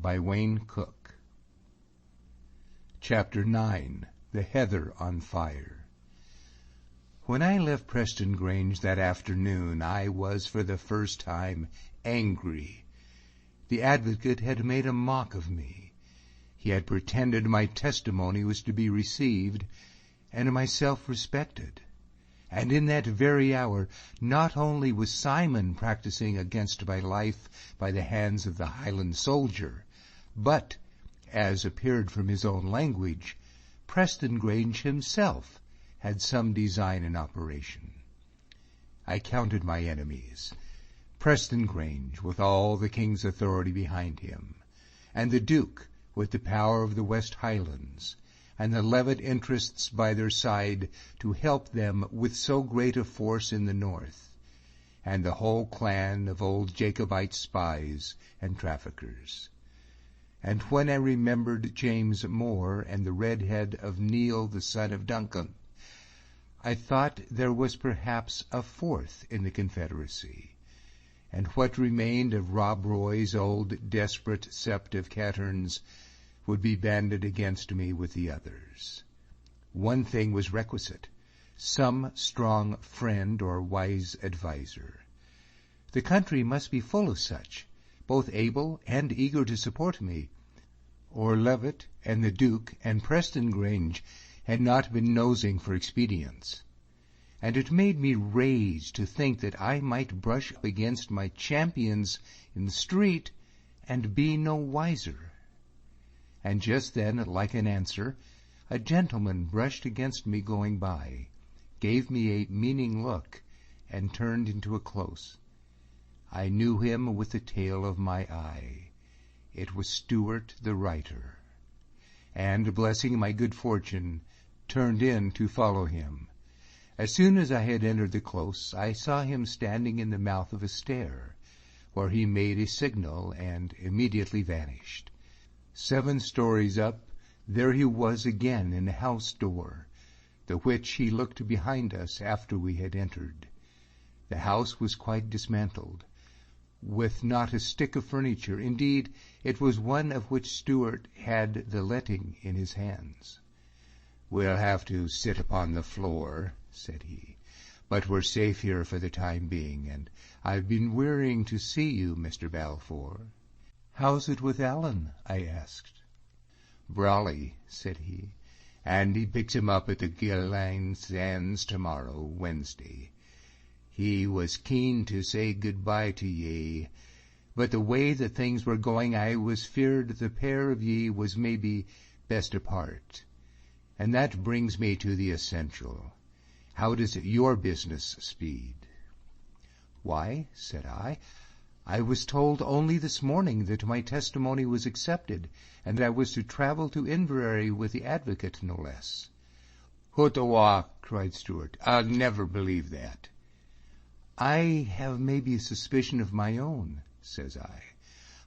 by Wayne Cook. Chapter 9. The Heather on Fire. When I left Preston Grange that afternoon, I was for the first time angry. The advocate had made a mock of me. He had pretended my testimony was to be received, and myself respected. And in that very hour, not only was Simon practicing against my life by the hands of the Highland soldier, but, as appeared from his own language, Preston Grange himself had some design in operation. I counted my enemies: Preston Grange, with all the king's authority behind him, and the Duke, with the power of the West Highlands, and the Levitt interests by their side to help them with so great a force in the north, and the whole clan of old Jacobite spies and traffickers. And when I remembered James Moore and the red head of Neil the son of Duncan, I thought there was perhaps a fourth in the confederacy, and what remained of Rob Roy's old desperate sept of Caterns would be banded against me with the others. One thing was requisite: some strong friend or wise adviser. The country must be full of such, both able and eager to support me, or Levitt and the Duke and Preston Grange had not been nosing for expedients. And it made me rage to think that I might brush up against my champions in the street and be no wiser. And just then, like an answer, a gentleman brushed against me going by, gave me a meaning look, and turned into a close. I knew him with the tail of my eye. It was Stewart the writer, and, blessing my good fortune, turned in to follow him. As soon as I had entered the close, I saw him standing in the mouth of a stair, where he made a signal and immediately vanished. 7 stories up, there he was again in the house door, the which he looked behind us after we had entered. The house was quite dismantled, with not a stick of furniture. Indeed, it was one of which Stewart had the letting in his hands. "We'll have to sit upon the floor," said he, "but we're safe here for the time being, and I've been wearying to see you, Mr. Balfour." "How's it with Allen?" I asked. "Brawly," said he, "and he picks him up at the Gilline Sands tomorrow, Wednesday. He was keen to say good-bye to ye, but the way that things were going I was feared the pair of ye was maybe best apart. And that brings me to the essential. How does your business speed?" "Why," said I was told only this morning that my testimony was accepted, and that I was to travel to Inverary with the advocate, no less." "Houtawa!" cried Stewart. "I'll never believe that." "I have maybe a suspicion of my own," says I,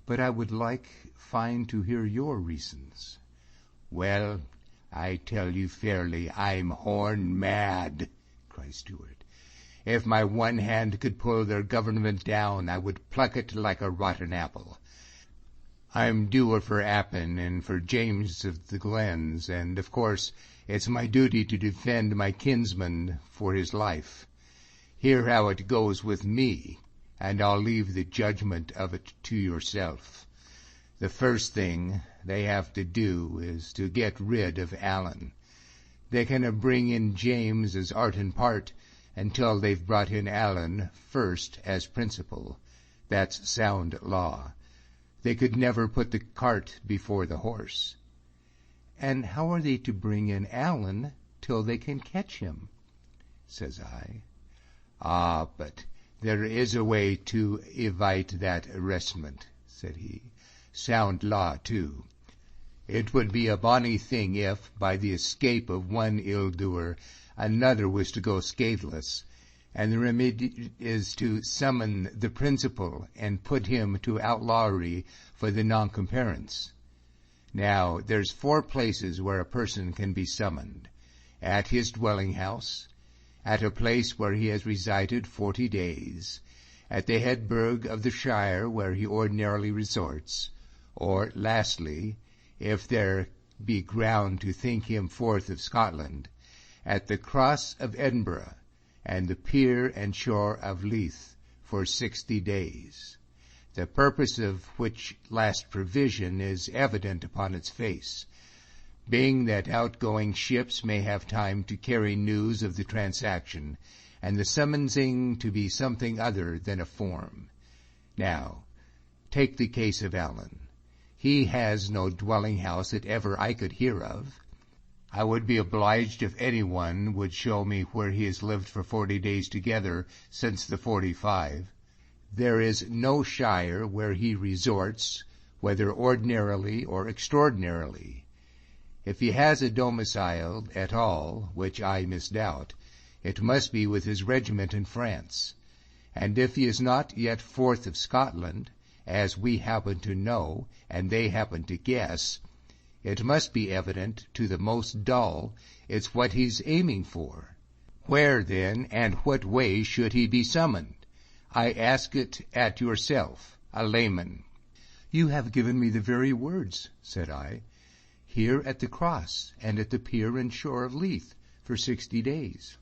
"but I would like fine to hear your reasons." "Well, I tell you fairly, I'm horn mad," cries Stewart. "If my one hand could pull their government down, I would pluck it like a rotten apple. I'm doer for Appin and for James of the Glens, and of course it's my duty to defend my kinsman for his life. Hear how it goes with me, and I'll leave the judgment of it to yourself. The first thing they have to do is to get rid of Allen. They can bring in James as art and part until they've brought in Allen first as principal. That's sound law. They could never put the cart before the horse." "And how are they to bring in Allen till they can catch him?" says I. "Ah, but there is a way to evite that arrestment," said he. "Sound law, too. It would be a bonny thing if, by the escape of one ill-doer, another was to go scatheless, and the remedy is to summon the principal and put him to outlawry for the noncomparence. Now, there's 4 places where a person can be summoned: at his dwelling house, at a place where he has resided 40 days, at the head burgh of the shire where he ordinarily resorts, or lastly, if there be ground to think him forth of Scotland, at the cross of Edinburgh, and the pier and shore of Leith, for 60 days, the purpose of which last provision is evident upon its face, being that outgoing ships may have time to carry news of the transaction, and the summonsing to be something other than a form. Now, take the case of Allen. He has no dwelling house that ever I could hear of. I would be obliged if any one would show me where he has lived for 40 days together since the 45. There is no shire where he resorts, whether ordinarily or extraordinarily. If he has a domicile at all, which I misdoubt, it must be with his regiment in France. And if he is not yet forth of Scotland, as we happen to know, and they happen to guess, it must be evident to the most dull it's what he's aiming for. Where, then, and what way should he be summoned? I ask it at yourself, a layman. You have given me the very words, said I. Here at the cross, and at the pier and shore of Leith, for 60 days.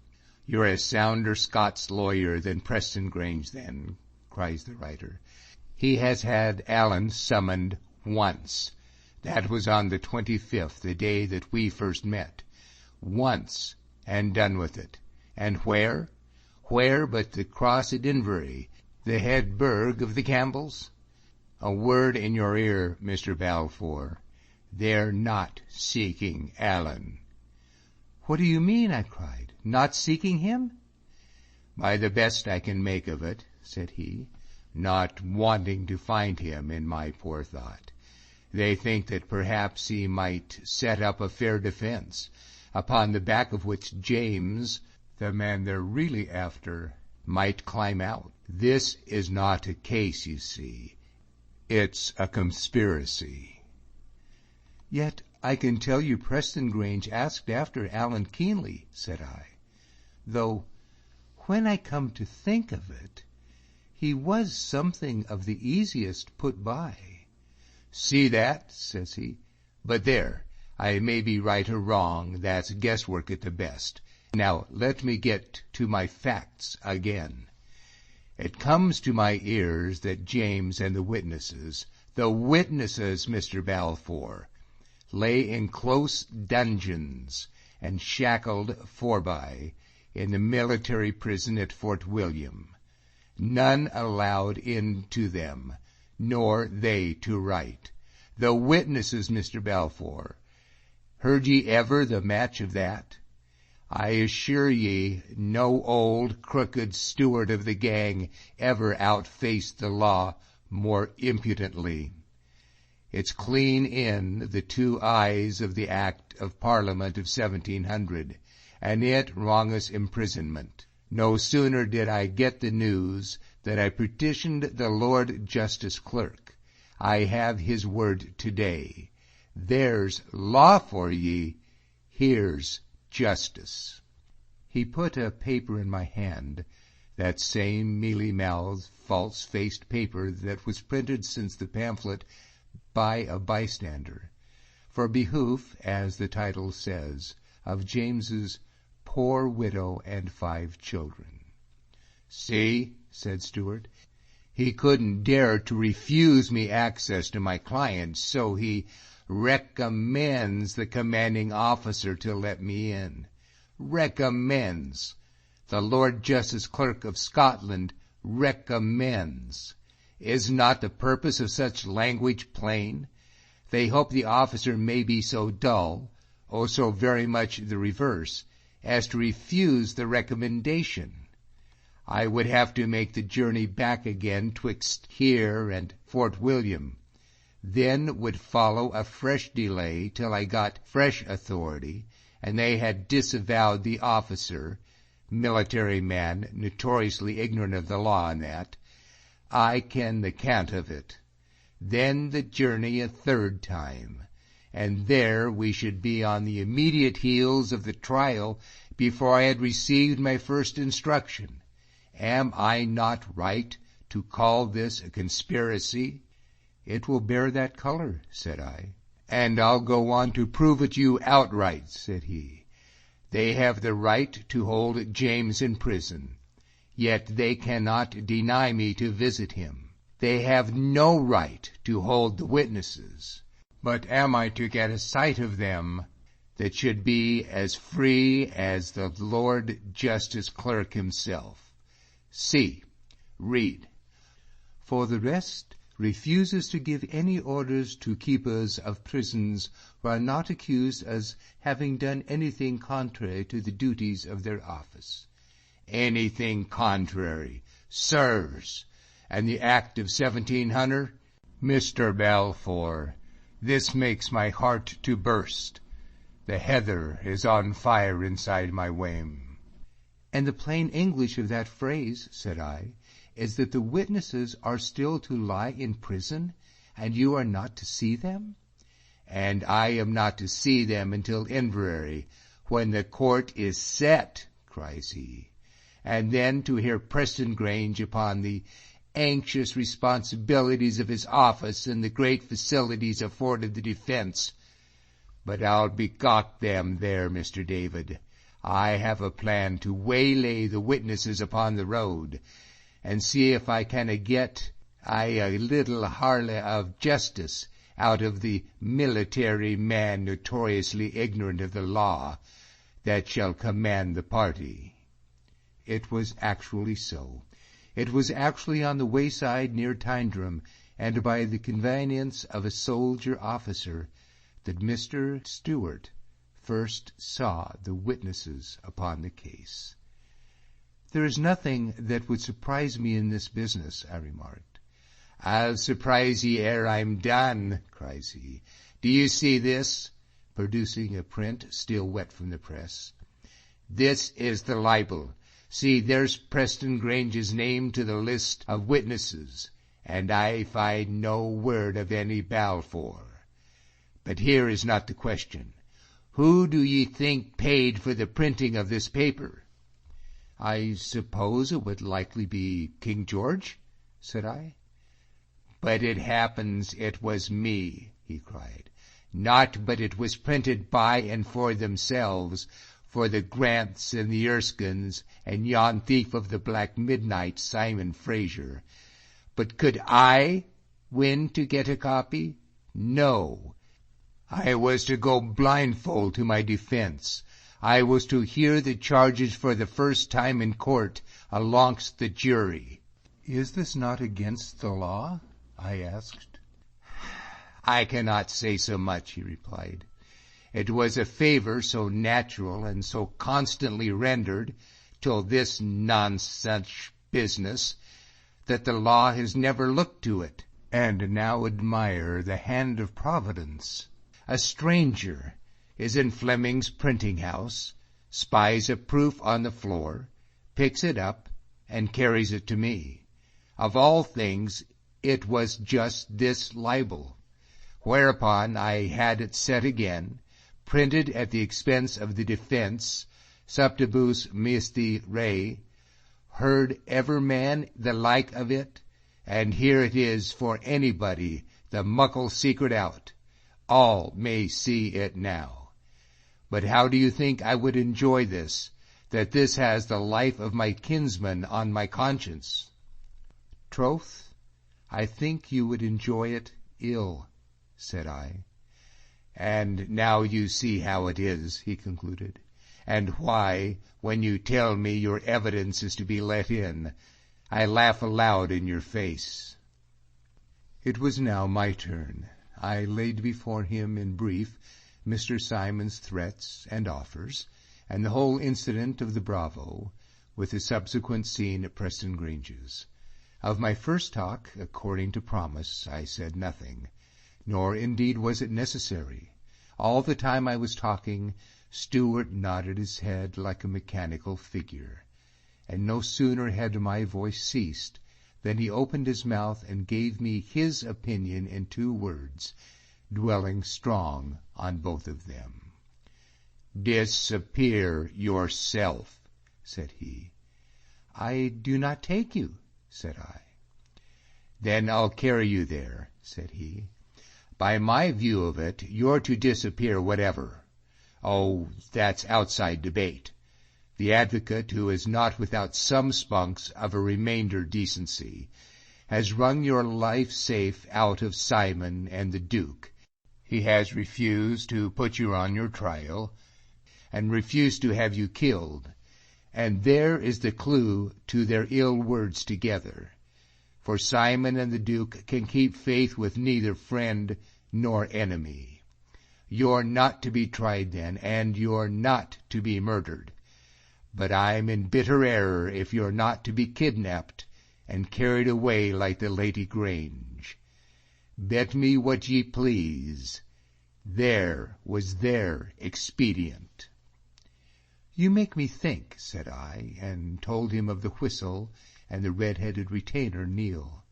You're a sounder Scots lawyer than Preston Grange, then, cries the writer. He has had Allen summoned once. That was on the 25th, the day that we first met. Once, and done with it. And where? Where but the cross at Inverary, the head burg of the Campbells? A word in your ear, Mr. Balfour. They're not seeking Allen. What do you mean? I cried. Not seeking him? By the best I can make of it, said he, not wanting to find him in my poor thought. They think that perhaps he might set up a fair defense, upon the back of which James, the man they're really after, might climb out. This is not a case, you see. It's a conspiracy. Yet I can tell you Preston Grange asked after Allen keenly, said I, though when I come to think of it, he was something of the easiest put by. See that, says he. But there, I may be right or wrong, that's guesswork at the best. Now let me get to my facts again. It comes to my ears that James and the witnesses, Mr. Balfour, lay in close dungeons and shackled forby in the military prison at Fort William, none allowed into them, nor they to write. The witnesses, Mr. Balfour, heard ye ever the match of that? I assure ye no old crooked steward of the gang ever outfaced the law more impudently. It's clean in the 2 eyes of the Act of Parliament of 1700, and it wrongous imprisonment. No sooner did I get the news than I petitioned the Lord Justice Clerk. I have his word today. There's law for ye, here's justice. He put a paper in my hand, that same mealy-mouthed, false-faced paper that was printed since the pamphlet by a bystander, for behoof, as the title says, of James's poor widow and 5 children. See, said Stewart, he couldn't dare to refuse me access to my client, so he recommends the commanding officer to let me in. Recommends. The Lord Justice Clerk of Scotland recommends. Is not the purpose of such language plain? They hope the officer may be so dull, or so very much the reverse, as to refuse the recommendation. I would have to make the journey back again twixt here and Fort William. Then would follow a fresh delay till I got fresh authority, and they had disavowed the officer, military man, notoriously ignorant of the law and that. I ken the cant of it. Then the journey a 3rd time, and there we should be on the immediate heels of the trial before I had received my first instruction. Am I not right to call this a conspiracy? "It will bear that color," said I. "And I'll go on to prove it you outright," said he. "They have the right to hold James in prison, yet they cannot deny me to visit him. They have no right to hold the witnesses, but am I to get a sight of them that should be as free as the Lord Justice Clerk himself? See, read. For the rest, refuses to give any orders to keepers of prisons who are not accused as having done anything contrary to the duties of their office." Anything contrary, sirs, and the Act of 1700? Mr. Balfour, this makes my heart to burst. The heather is on fire inside my wame. "And the plain English of that phrase," said I, "is that the witnesses are still to lie in prison, and you are not to see them?" "And I am not to see them until Inverary, when the court is set," cries he, "and then to hear Preston Grange upon the anxious responsibilities of his office and the great facilities afforded the defence. But I'll begot them there, Mr. David. I have a plan to waylay the witnesses upon the road, and see if I can get a little harley of justice out of the military man notoriously ignorant of the law that shall command the party." It was actually so. It was actually on the wayside near Tyndrum, and by the convenience of a soldier officer, that Mr. Stewart first saw the witnesses upon the case. "There is nothing that would surprise me in this business," I remarked. "I'll surprise ye ere I'm done," cries he. "Do you see this?" producing a print still wet from the press. "This is the libel. See, there's Preston Grange's name to the list of witnesses, and I find no word of any Balfour. But here is not the question. Who do ye think paid for the printing of this paper?" "I suppose it would likely be King George," said I. "But it happens it was me," he cried. "Not but it was printed by and for themselves, for the Grants and the Erskines and yon thief of the Black Midnight, Simon Fraser. But could I win to get a copy? No. I was to go blindfold to my defence. I was to hear the charges for the first time in court alongst the jury." "Is this not against the law?" I asked. "I cannot say so much," he replied. "It was a favour so natural and so constantly rendered till this nonsense business, that the law has never looked to it. And now admire the hand of Providence. A stranger is in Fleming's printing house, spies a proof on the floor, picks it up, and carries it to me. Of all things, it was just this libel. Whereupon I had it set again, printed at the expense of the defence, subtibus misti rei, heard ever man the like of it, and here it is for anybody, the muckle secret out. All may see it now. But how do you think I would enjoy this, that this has the life of my kinsman on my conscience?" "Troth, I think you would enjoy it ill," said I. "And now you see how it is," he concluded, "and why, when you tell me your evidence is to be let in, I laugh aloud in your face." It was now my turn. I laid before him in brief Mr. Simon's threats and offers, and the whole incident of the Bravo, with the subsequent scene at Preston Grange's. Of my first talk, according to promise, I said nothing, nor indeed was it necessary. All the time I was talking, Stewart nodded his head like a mechanical figure, and no sooner had my voice ceased than he opened his mouth and gave me his opinion in 2 words, dwelling strong on both of them. "Disappear yourself," said he. "I do not take you," said I. "Then I'll carry you there," said he. "By my view of it, you're to disappear whatever. Oh, that's outside debate. The advocate, who is not without some spunks of a remainder decency, has rung your life safe out of Simon and the Duke. He has refused to put you on your trial, and refused to have you killed, and there is the clue to their ill words together. For Simon and the Duke can keep faith with neither friend nor enemy. You're not to be tried then, and you're not to be murdered. But I'm in bitter error if you're not to be kidnapped and carried away like the Lady Grange. Bet me what ye please. There was their expedient." "You make me think," said I, and told him of the whistle and the red-headed retainer, Neil.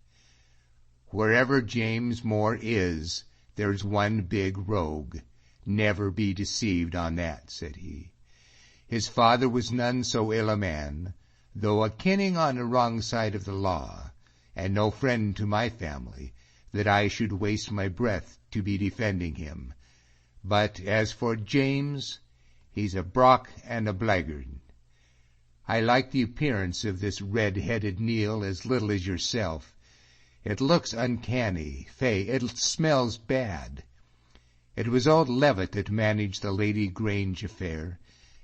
"Wherever James Moore is, there's one big rogue. Never be deceived on that," said he. "His father was none so ill a man, though a kinning on the wrong side of the law, and no friend to my family, that I should waste my breath to be defending him. But as for James, he's a brock and a blackguard. I like the appearance of this red-headed Neil as little as yourself. It looks uncanny, it smells bad. It was old Levitt that managed the Lady Grange affair.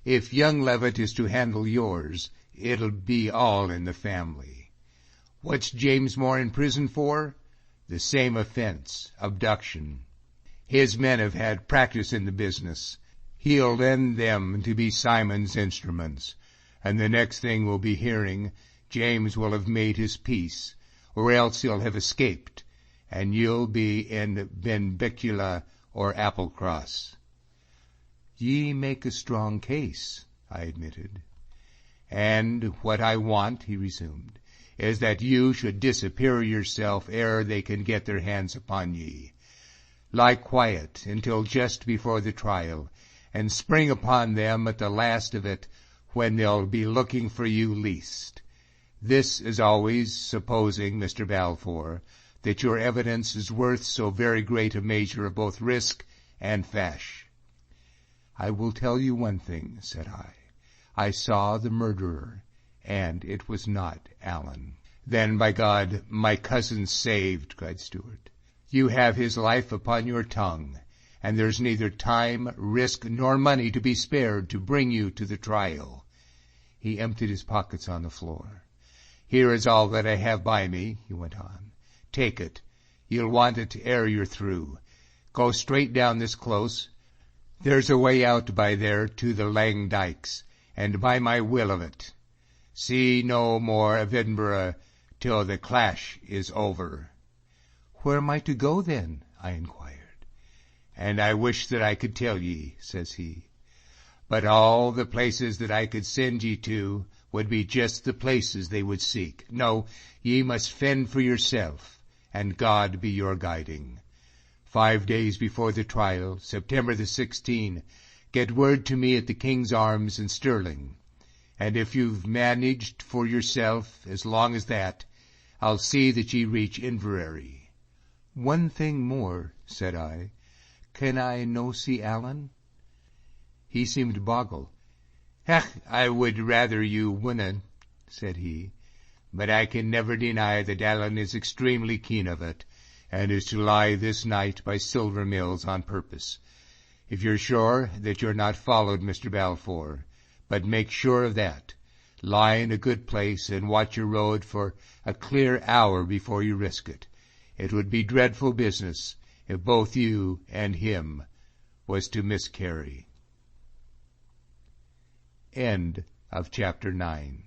If young Levitt is to handle yours, it'll be all in the family. What's James Moore in prison for? The same offense, abduction. His men have had practice in the business. He'll lend them to be Simon's instruments, and the next thing we'll be hearing, James will have made his peace, or else he'll have escaped, and you'll be in Benbecula or Applecross." "Ye make a strong case," I admitted. "And what I want," he resumed, "is that you should disappear yourself ere they can get their hands upon ye. Lie quiet until just before the trial, and spring upon them at the last of it, when they'll be looking for you least. This is always supposing, Mr. Balfour, that your evidence is worth so very great a measure of both risk and fash." "I will tell you one thing," said I. "I saw the murderer, and it was not Allen." "Then, by God, my cousin's saved," cried Stewart. "You have his life upon your tongue, and there's neither time, risk, nor money to be spared to bring you to the trial." He emptied his pockets on the floor. "Here is all that I have by me," he went on. "Take it. You'll want it ere you're through. Go straight down this close. There's a way out by there to the Lang Dykes, and by my will of it. See no more of Edinburgh till the clash is over." "Where am I to go, then?" I inquired. "And I wish that I could tell ye," says he. "But all the places that I could send ye to would be just the places they would seek. No, ye must fend for yourself, and God be your guiding. 5 days before the trial, September the 16th, get word to me at the King's Arms in Stirling, and if you've managed for yourself as long as that, I'll see that ye reach Inverary." "One thing more," said I. "Can I no see Allen?" He seemed boggled. "Hech, I would rather you wouldna," said he, "but I can never deny that Allen is extremely keen of it, and is to lie this night by Silver Mills on purpose. If you're sure that you're not followed, Mr. Balfour, but make sure of that, lie in a good place and watch your road for a clear hour before you risk it. It would be dreadful business if both you and him was to miscarry." End of chapter 9.